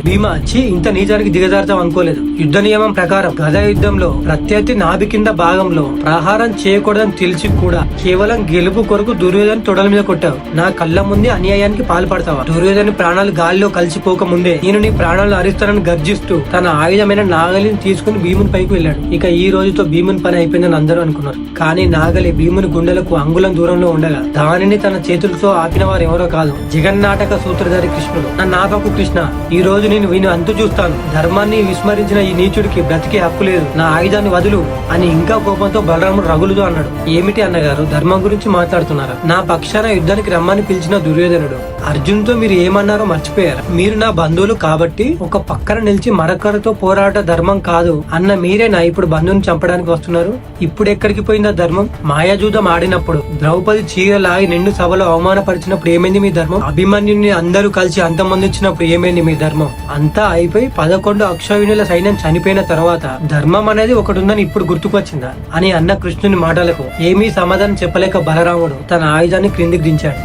భీమా ఇంత నీచానికి దిగజారుతాం అనుకోలేదు. యుద్ధ నియమం ప్రకారం గదా యుద్ధంలో ప్రత్యర్థి నాభి కింద భాగంలో ప్రహారం చేయకూడదని తెలిసి కూడా కేవలం గెలుపు కొరకు దుర్యోధన తొడల మీద కొట్టావు. నా కళ్ళ ముందే అన్యాయానికి పాల్పడతావా? దుర్యోధన ప్రాణాలు గాలిలో కలిసిపోక ముందే నేను నీ ప్రాణాలు హరిస్తానని గర్జిస్తూ తన ఆయుధమైన నాగలిని తీసుకుని భీముని పైకి వెళ్ళాడు. ఇక ఈ రోజుతో భీముని పని అయిపోయిందని అందరూ అనుకున్నారు. కానీ నాగలి భీముని గుండెలకు అంగుళం దూరంలో ఉండగా దానిని తన చేతులతో ఆపిన వారు ఎవరో కాదు, జగన్నాటక సూత్రధారి కృష్ణుడు. నన్ను ఆపకు కృష్ణ, ఈ రోజు నేను వీని అంతు చూస్తాను. ధర్మాన్ని విస్మరించిన ఈ నీచుడికి బ్రతికే హక్కు లేదు. నా ఆయుధాన్ని వదులు అని ఇంకా కోపంతో బలరాముడు రగులుతో అన్నాడు. ఏమిటి అన్నగారు, ధర్మం గురించి మాట్లాడుతున్నారా? నా పక్షాన యుద్ధానికి రమ్మని పిలిచిన దుర్యోధనుడు అర్జున్ తో మీరు ఏమన్నారో మర్చిపోయారు. మీరు నా బంధువులు కాబట్టి ఒక పక్కన నిలిచి మరొకరితో పోరాట ధర్మం కాదు అన్న మీరేనా ఇప్పుడు బంధువుని చంపడానికి వస్తున్నారు? ఇప్పుడు ఎక్కడికి పోయిందా ధర్మం? మాయాజూదం ఆడినప్పుడు ద్రౌపది చీరలాగి నిండు సభలో అవమానపరిచినప్పుడు ఏమైంది మీ ధర్మం? అభిమన్యుని అందరూ కలిసి అంతమొందించినప్పుడు ఏమైంది మీ ధర్మం? అంతా అయిపోయి 11 అక్షౌహిణుల సైన్యం చనిపోయిన తర్వాత ధర్మం అనేది ఒకటి ఉందని ఇప్పుడు గుర్తుకొచ్చిందా అని అన్న కృష్ణుని మాటలకు ఏమీ సమాధానం చెప్పలేక బలరాముడు తన ఆయుధాన్ని క్రిందికి దించాడు.